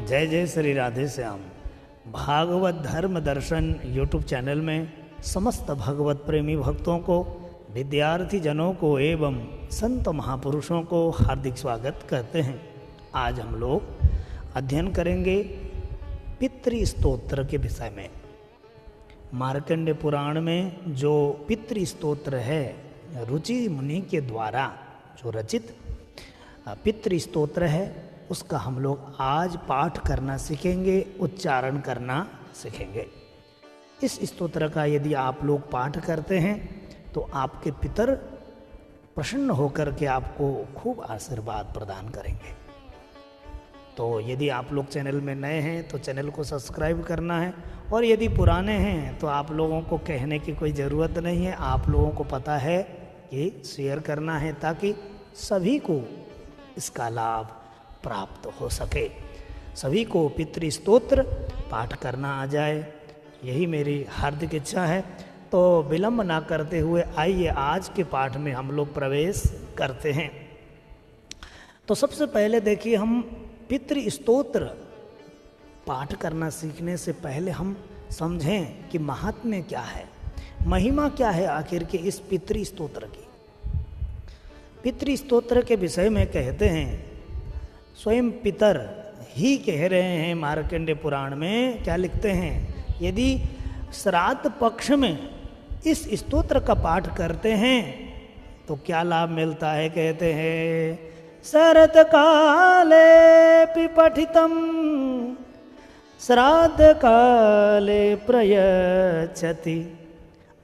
जय जय श्री राधे श्याम। भागवत धर्म दर्शन यूट्यूब चैनल में समस्त भगवत प्रेमी भक्तों को, विद्यार्थी जनों को एवं संत महापुरुषों को हार्दिक स्वागत करते हैं। आज हम लोग अध्ययन करेंगे पितृ स्तोत्र के विषय में। मार्कंडेय पुराण में जो पितृ स्तोत्र है, रुचि मुनि के द्वारा जो रचित पितृ स्तोत्र है, उसका हम लोग आज पाठ करना सीखेंगे, उच्चारण करना सीखेंगे। इस स्तोत्र का यदि आप लोग पाठ करते हैं तो आपके पितर प्रसन्न होकर के आपको खूब आशीर्वाद प्रदान करेंगे। तो यदि आप लोग चैनल में नए हैं तो चैनल को सब्सक्राइब करना है, और यदि पुराने हैं तो आप लोगों को कहने की कोई ज़रूरत नहीं है, आप लोगों को पता है कि शेयर करना है ताकि सभी को इसका लाभ प्राप्त हो सके, सभी को पितृ स्तोत्र पाठ करना आ जाए, यही मेरी हार्दिक इच्छा है। तो विलंब ना करते हुए आइए आज के पाठ में हम लोग प्रवेश करते हैं। तो सबसे पहले देखिए, हम पितृ स्तोत्र पाठ करना सीखने से पहले हम समझें कि महात्म्य क्या है, महिमा क्या है आखिर के इस पितृ स्तोत्र की। पितृ स्तोत्र के विषय में कहते हैं, स्वयं पितर ही कह रहे हैं मार्कंडेय पुराण में, क्या लिखते हैं, यदि श्राद्ध पक्ष में इस स्तोत्र का पाठ करते हैं तो क्या लाभ मिलता है। कहते हैं, शरत काले पठितम श्राद्ध काले प्रयच्छति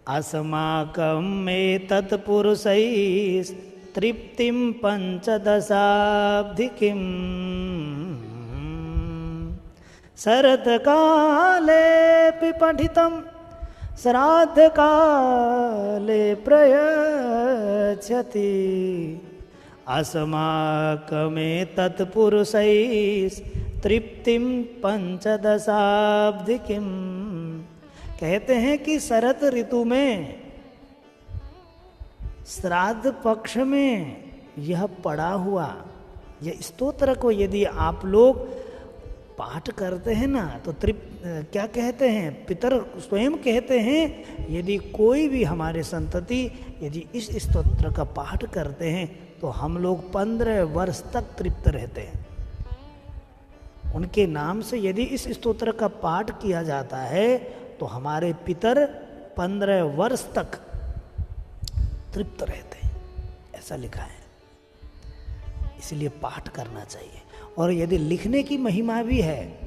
अस्माकं में तत्पुरुषैः तृप्तिं पंचदशाब्धिकीं शरत्काले पठितं श्राद्धकाले प्रयच्छति अस्माकमें तत्पुरुषैः तृप्तिं पंचदशाब्धिकीं। कहते हैं कि शरत ऋतु में श्राद्ध पक्ष में यह पड़ा हुआ यह स्तोत्र को यदि आप लोग पाठ करते हैं ना तो क्या कहते हैं, पितर स्वयं कहते हैं, यदि कोई भी हमारे संतति यदि इस स्तोत्र का पाठ करते हैं तो हम लोग 15 वर्ष तक तृप्त रहते हैं। उनके नाम से यदि इस स्तोत्र का पाठ किया जाता है तो हमारे पितर 15 वर्ष तक तृप्त रहते हैं, ऐसा लिखा है। इसलिए पाठ करना चाहिए। और यदि लिखने की महिमा भी है,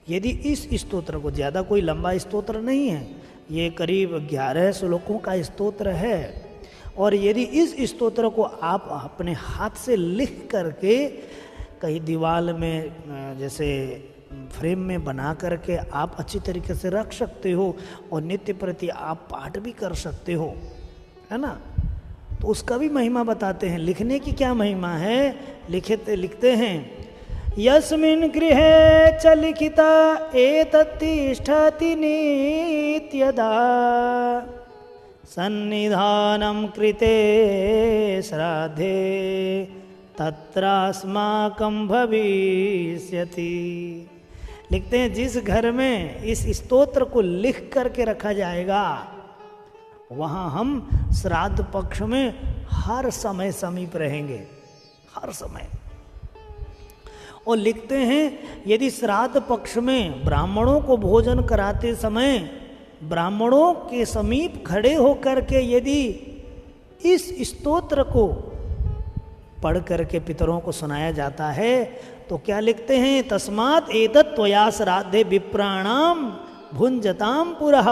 यदि इस स्तोत्र को, ज़्यादा कोई लंबा स्तोत्र नहीं है, ये करीब 11 श्लोकों का स्तोत्र है, और यदि इस स्तोत्र को आप अपने हाथ से लिख करके कहीं दीवार में जैसे फ्रेम में बना करके आप अच्छी तरीके से रख सकते हो, और नित्य प्रति आप पाठ भी कर सकते हो, है ना। तो उसका भी महिमा बताते हैं। लिखने की क्या महिमा है, लिखते हैं, यस्मिन् गृहे च लिखिता एतत्तिष्ठति नित्यदा सन्निधानं कृते श्राद्धे तत्रास्माकं भविष्यति। लिखते हैं, जिस घर में इस स्तोत्र को लिख करके रखा जाएगा वहाँ हम श्राद्ध पक्ष में हर समय समीप रहेंगे, हर समय। और लिखते हैं, यदि श्राद्ध पक्ष में ब्राह्मणों को भोजन कराते समय ब्राह्मणों के समीप खड़े होकर के यदि इस स्तोत्र को पढ़ करके पितरों को सुनाया जाता है तो क्या लिखते हैं, तस्मात् एतत् त्वया श्राद्धे विप्राणाम भुंजताम पुरः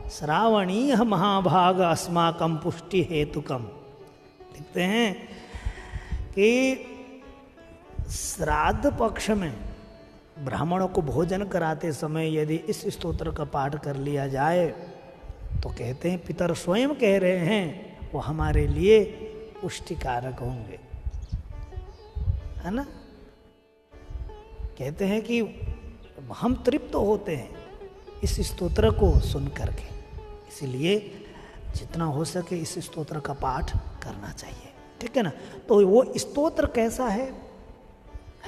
श्रावणीय महाभाग अस्माकं पुष्टि हेतुकम। लिखते हैं कि श्राद्ध पक्ष में ब्राह्मणों को भोजन कराते समय यदि इस स्तोत्र का पाठ कर लिया जाए तो कहते हैं, पितर स्वयं कह रहे हैं, वो हमारे लिए पुष्टिकारक होंगे, है ना। कहते हैं कि हम तृप्त होते हैं इस स्तोत्र को सुन करके, इसलिए जितना हो सके इस स्तोत्र का पाठ करना चाहिए, ठीक है ना। तो वो स्तोत्र कैसा है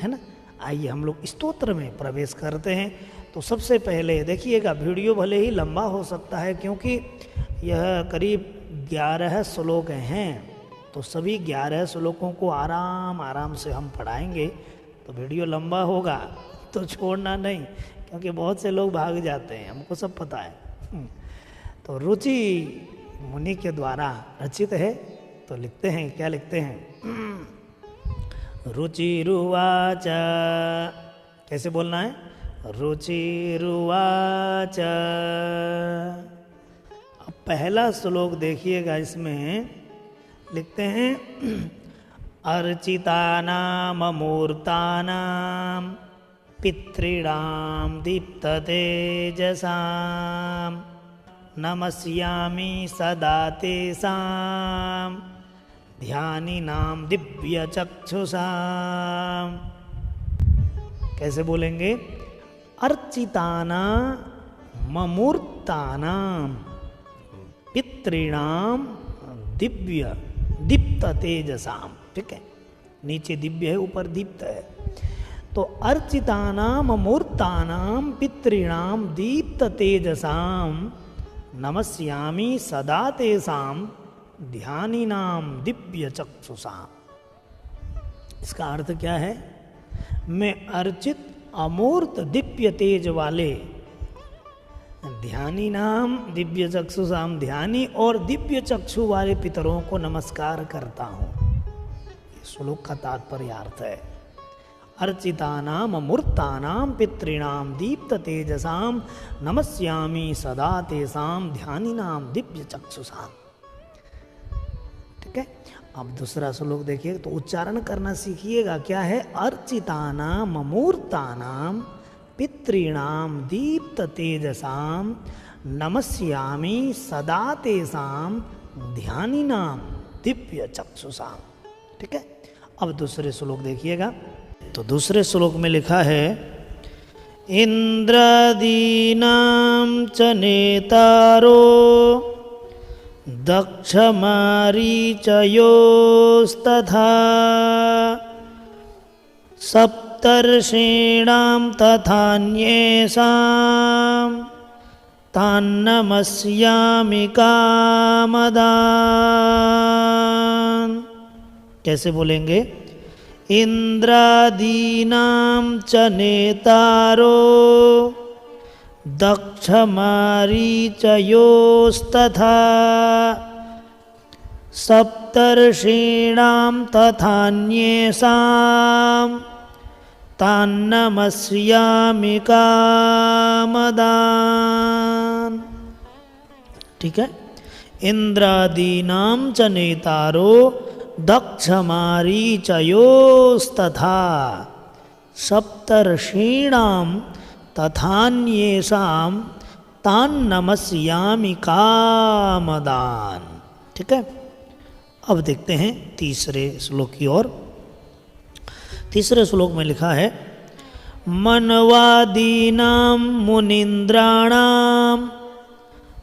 ना, आइए हम लोग स्तोत्र में प्रवेश करते हैं। तो सबसे पहले देखिएगा, वीडियो भले ही लंबा हो सकता है क्योंकि यह करीब 11 श्लोक हैं, तो सभी 11 श्लोकों को आराम आराम से हम पढ़ाएंगे। तो वीडियो लंबा होगा तो छोड़ना नहीं, क्योंकि बहुत से लोग भाग जाते हैं, हमको सब पता है। तो रुचि मुनि के द्वारा रचित है। तो लिखते हैं, क्या लिखते हैं? रुचिरुवाच, कैसे बोलना है? रुचिरुवाच। अब पहला श्लोक देखिएगा, इसमें लिखते हैं अर्चितानाम मूर्तानाम पितॄणां दीप्ततेजसां नमस्यामि सदा तेषां ध्यानिनां दिव्यचक्षुषां। कैसे बोलेंगे? अर्चितानां ममूर्तानां पितॄणां दीप्त तेजसां। ठीक है, नीचे दिव्य है, ऊपर दीप्त है। तो अर्चितानां मूर्तानां पितॄणां दीप्त तेजसां नमस्यामि सदा तेषां ध्यानिनां दिव्य चक्षुषां। इसका अर्थ क्या है? मैं अर्चित अमूर्त दिव्य तेज वाले ध्यानी नाम दिव्य चक्षुषाम, ध्यानी और दिव्य चक्षु वाले पितरों को नमस्कार करता हूँ। श्लोक का तात्पर्य अर्थ है अर्चितानाम अमूर्तानां पितॄणां दीप्त तेजसां नमस्यामि सदा तेषां ध्यानिनां दिव्य चक्षुषां। ठीक है, अब दूसरा श्लोक देखिए, तो उच्चारण करना सीखिएगा। क्या है? अर्चितानाम अमूर्तानां पितॄणां दीप्त तेजसां नमस्यामि सदा तेषां ध्यानिनां दिव्य चक्षुषां। ठीक है, अब दूसरे श्लोक देखिएगा। तो दूसरे श्लोक में लिखा है इंद्रादीनां च नेतारो दक्षमारीचयोस्तथा सप्तर्षीणां तथान्येषां तान्नमस्यामि कामदान्। कैसे बोलेंगे? इंद्रादीनां च नेतारो दक्षमारीचयोस्तथा सप्तर्षीणां तथान्येषां तान्नमस्यामि कामदान्। ठीक है, इंद्रादीनां च नेतारो दक्षमारीचयोस्तथा सप्तर्षीणां तथान्येषां तान्नमस्यामि कामदान्। ठीक है, अब देखते हैं तीसरे श्लोक की ओर। तीसरे श्लोक में लिखा है मनवादीनां मुनीन्द्राणां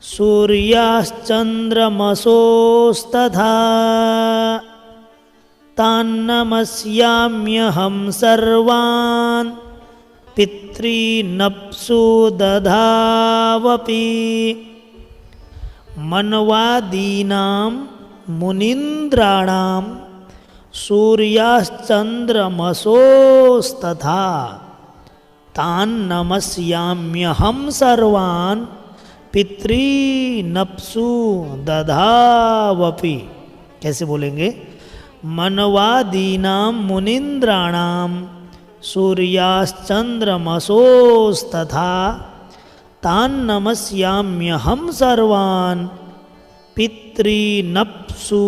सूर्याश्चन्द्रमसोस्तथा तान्नमस्याम्यहं सर्वान् पितॄनप्सु दधावपि। मनवादीनां मुनीन्द्राणां सूर्याश्चन्द्रमसोस्तथा तान्नमस्याम्यहं सर्वान् पितॄनप्सु दधावपि। कैसे बोलेंगे? मनवादीनां मुनीन्द्राणां सूर्याश्चन्द्रमसोस्तथा तान्नमस्याम्यहं सर्वान् पितॄनप्सु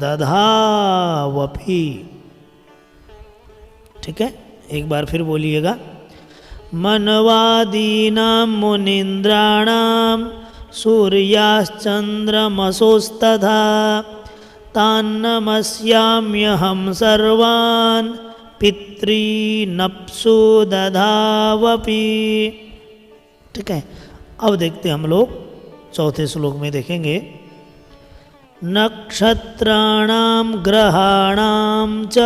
दधावपि। ठीक है, एक बार फिर बोलिएगा। मनवादीनां मुनीन्द्राणां सूर्याश्चन्द्रमसोस्तथा तान्नमस्याम्यहं सर्वान् पितॄनप्सु दधावपि। ठीक है, अब देखते हैं हम लोग चौथे श्लोक में देखेंगे नक्षत्राणां ग्रहाणां च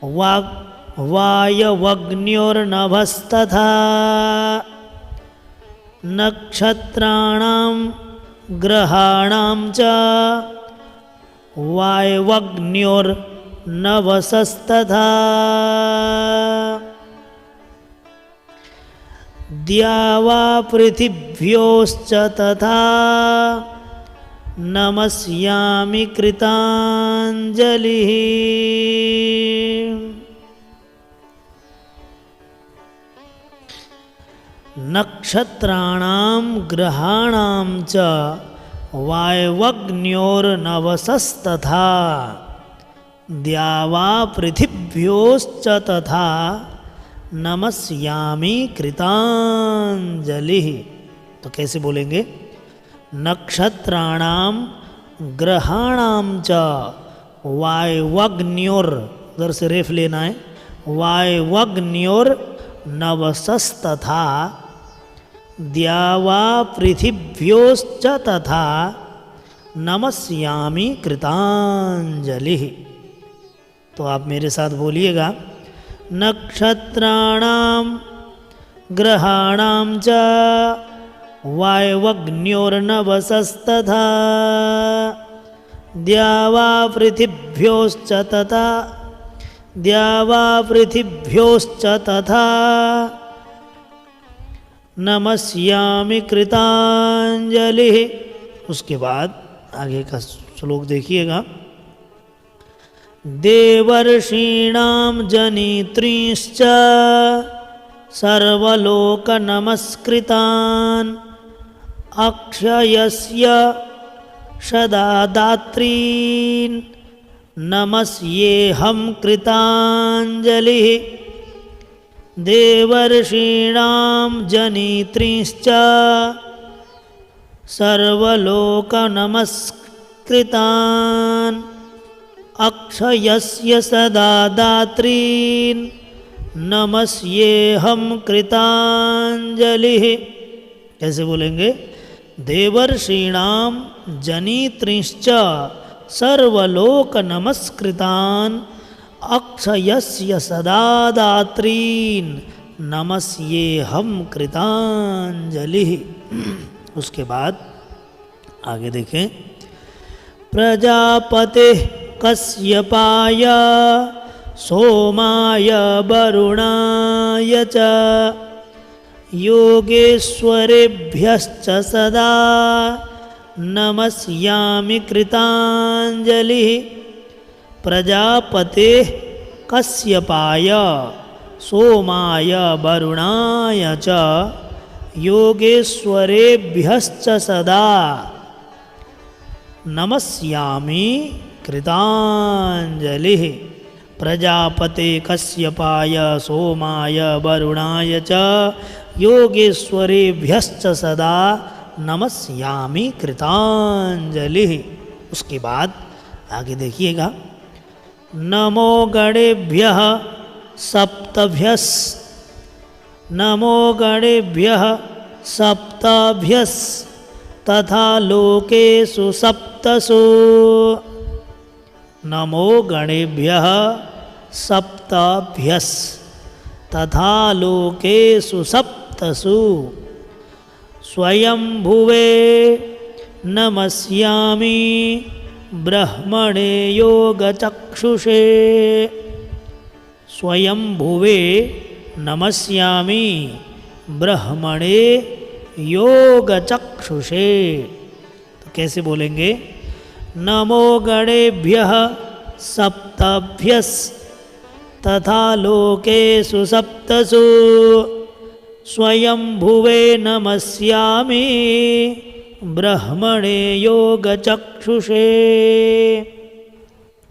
वायवग्न्योर्नभस्तथा नक्षत्राणां ग्रहाणां च वायवग्न्योर्नवसस्तथा द्यावा पृथिव्योश्च तथा नमस्यामि कृताञ्जलिः। नक्षत्राणां ग्रहाणां च वायवग्न्योर्नवसस्तथा द्यावा पृथिव्योश्च तथा नमस्यामि कृताञ्जलिः। तो कैसे बोलेंगे? नक्षत्राणां ग्रहाणां च वायवग्न्योर, उधर से रेफ लेना है, वायवग्न्योर्नवसस्तथा द्यावा पृथिव्योश्च तथा नमस्यामि कृताञ्जलिः। तो आप मेरे साथ बोलिएगा, नक्षत्राणां ग्रहाणां च वायवग्न्योर्नवसस्तथा द्यावा पृथिव्योश्च तथा द्यावा पृथिव्योश्च तथा नमस्यामि कृताञ्जलिः। उसके बाद आगे का श्लोक देखिएगा, देवर्षीणां जनित्रींश्च सर्वलोकनमस्कृतान् अक्षयस्य सदा दात्रीन् नमस्येऽहं कृताञ्जलिः। देवर्षीणां जनित्रींश्च सर्वलोकनमस्कृतान् अक्षयस्य सदा दात्रीन् नमस्येऽहं कृताञ्जलिः। कैसे बोलेंगे? देवर्षीणां जनित्रींश्च सर्वलोकनमस्कृतान् अक्षयस्य सदा दात्रीन् नमस्येऽहं कृताञ्जलिः। उसके बाद आगे देखें, प्रजापतिः कश्यपाय सोमाय वरुणाय च योगेश्वरेभ्यश्च सदा नमस्यामि कृताञ्जलिः। प्रजापतेः कश्यपाय सोमाय वरुणाय च योगेश्वरेभ्यश्च सदा नमस्यामि कृताञ्जलिः। प्रजापते कश्यपाय सोमाय वरुणाय च योगेश्वरेभ्यश्च सदा नमस्यामि कृताञ्जलिः। उसके बाद आगे देखिएगा, नमो गणेभ्यः सप्तभ्यस् नमो गणेभ्यः सप्तभ्यस् तथा लोकेषु सप्तसु। नमो गणेभ्यः सप्तभ्यस् तथा लोकेषु सप्तसु। स्वयंभुवे नमस्यामि ब्रह्मणे योगचक्षुषे। स्वयंभुवे नमस्यामि ब्रह्मणे योगचक्षुषे। तो कैसे बोलेंगे? नमो गणेभ्यः सप्तभ्यस् तथा लोकेषु सप्तसु। स्वयंभुवे नमस्यामि ब्रह्मणे योगचक्षुषे।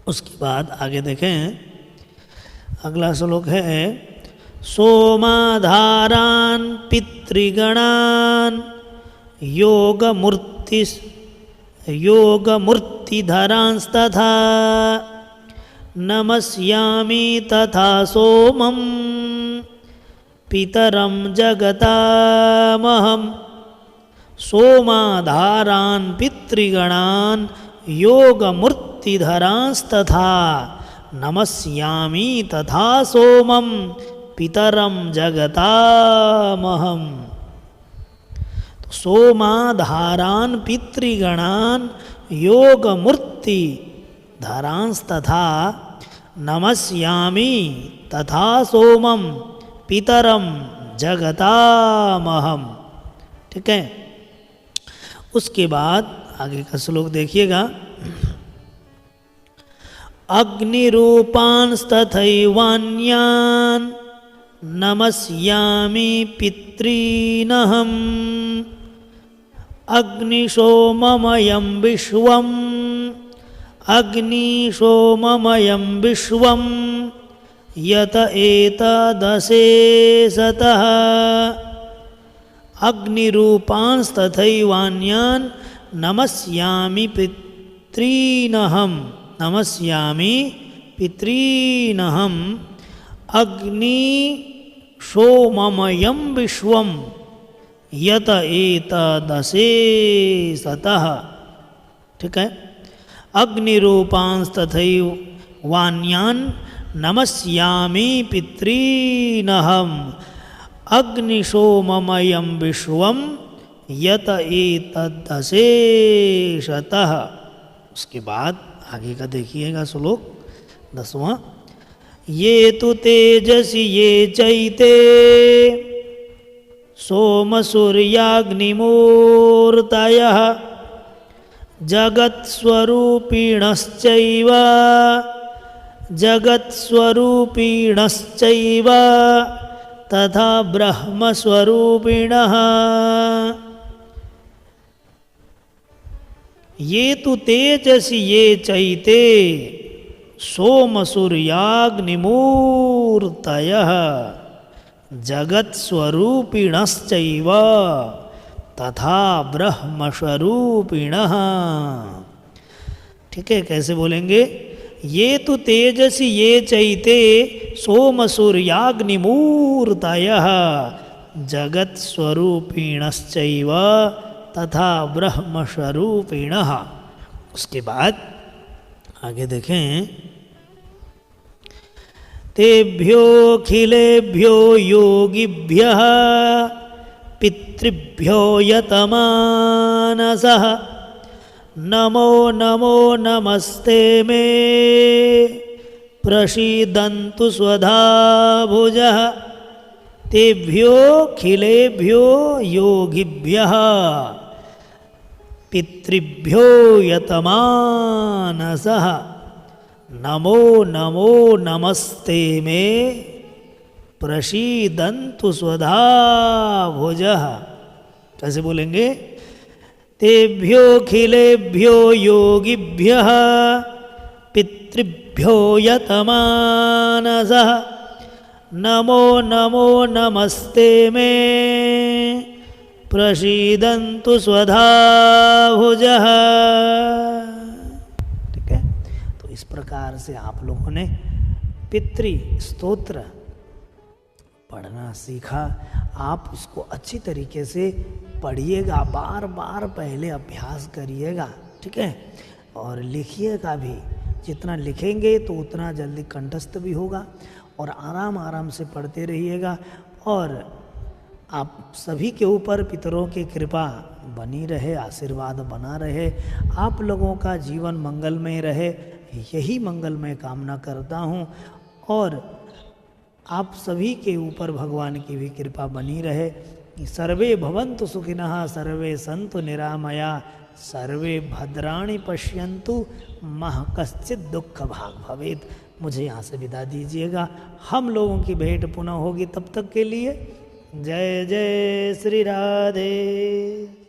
उसके बाद आगे देखें, अगला श्लोक है, सोमाधारान् पितृगणान् योगमूर्तिधरांस्तथा नमस्यामि तथा सोमं पितरं जगतामहम्। सोमाधारान् पितृगणान् योगमूर्तिधरांस्तथा नमस्यामि तथा सोमं पितरं जगतामहम्। तो सोमाधारान् पितृगणान् योगमूर्ति धारांस्तथा नमस्यामि तथा सोमं पितरं जगतामहम्। ठीक है, उसके बाद आगे का श्लोक देखिएगा। अग्निरूपांस्तथैवान्यान् नमस्यामि पितॄनहम्। अग्निशोममयं विश्वम् अग्निशोममयं विश्वं यत एतदशेषतः। अग्निरूपांस्तथैवान्यान् नमस्यामि पितॄनहम्। नमस्यामि पितॄनहम्। अग्निशोममयं विश्वं यत एतदशेषतः। ठीक है, अग्निरूपांस्तथैवान्यान् नमस्यामि पितॄनहम्। अग्निशोममयं विश्वं यत एतदशेषतः। उसके बाद आगे का देखिएगा श्लोक 10वां। ये तु तेजसि ये चैते सोमसूर्याग्निमूर्तयः जगत्स्वरूपिणश्चैव जगत्स्वरूपिणश्चैव तथा ब्रह्मस्वरूपिणः। ये तु तेजसि ये चैते सोमसूर्याग्निमूर्तयः जगत्स्वरूपिणश्चैव तथा ब्रह्मस्वरूपिणः। ठीक है, कैसे बोलेंगे? ये तु तेजसि ये चैते सोमसूर्याग्निमूर्तयः जगत्स्वरूपिणश्चैव तथा ब्रह्मस्वरूपिणः। उसके बाद आगे देखें। तेभ्योऽखिलेभ्यो योगिभ्यः पितृभ्यो यतमानसः नमो नमो नमस्ते मे प्रसीदन्तु स्वधा भुजः। तेभ्योऽखिलेभ्यो योगिभ्यः पितृभ्यो यतमानसः नमो नमो नमस्ते मे प्रसीदन्तु स्वधा भुजः। कैसे बोलेंगे? तेभ्योऽखिलेभ्यो योगिभ्यः पितृभ्यो यतमानसः नमो नमो नमस्ते मे प्रसीदन्तु स्वधा भुजः। ठीक है, तो इस प्रकार से आप लोगों ने पितृ स्तोत्र पढ़ना सीखा। आप उसको अच्छी तरीके से पढ़िएगा, बार बार पहले अभ्यास करिएगा। ठीक है, और लिखिएगा भी। जितना लिखेंगे तो उतना जल्दी कंठस्थ भी होगा। और आराम आराम से पढ़ते रहिएगा। और आप सभी के ऊपर पितरों की कृपा बनी रहे, आशीर्वाद बना रहे, आप लोगों का जीवन मंगलमय रहे, यही मंगलमय कामना करता हूँ। और आप सभी के ऊपर भगवान की भी कृपा बनी रहे। सर्वे भवन्तु सुखिनः, सर्वे सन्तु निरामया, सर्वे भद्राणि पश्यन्तु मा कश्चित् दुःख भाग् भवेत्। मुझे यहाँ से विदा दीजिएगा। हम लोगों की भेंट पुनः होगी, तब तक के लिए जय जय श्री राधे।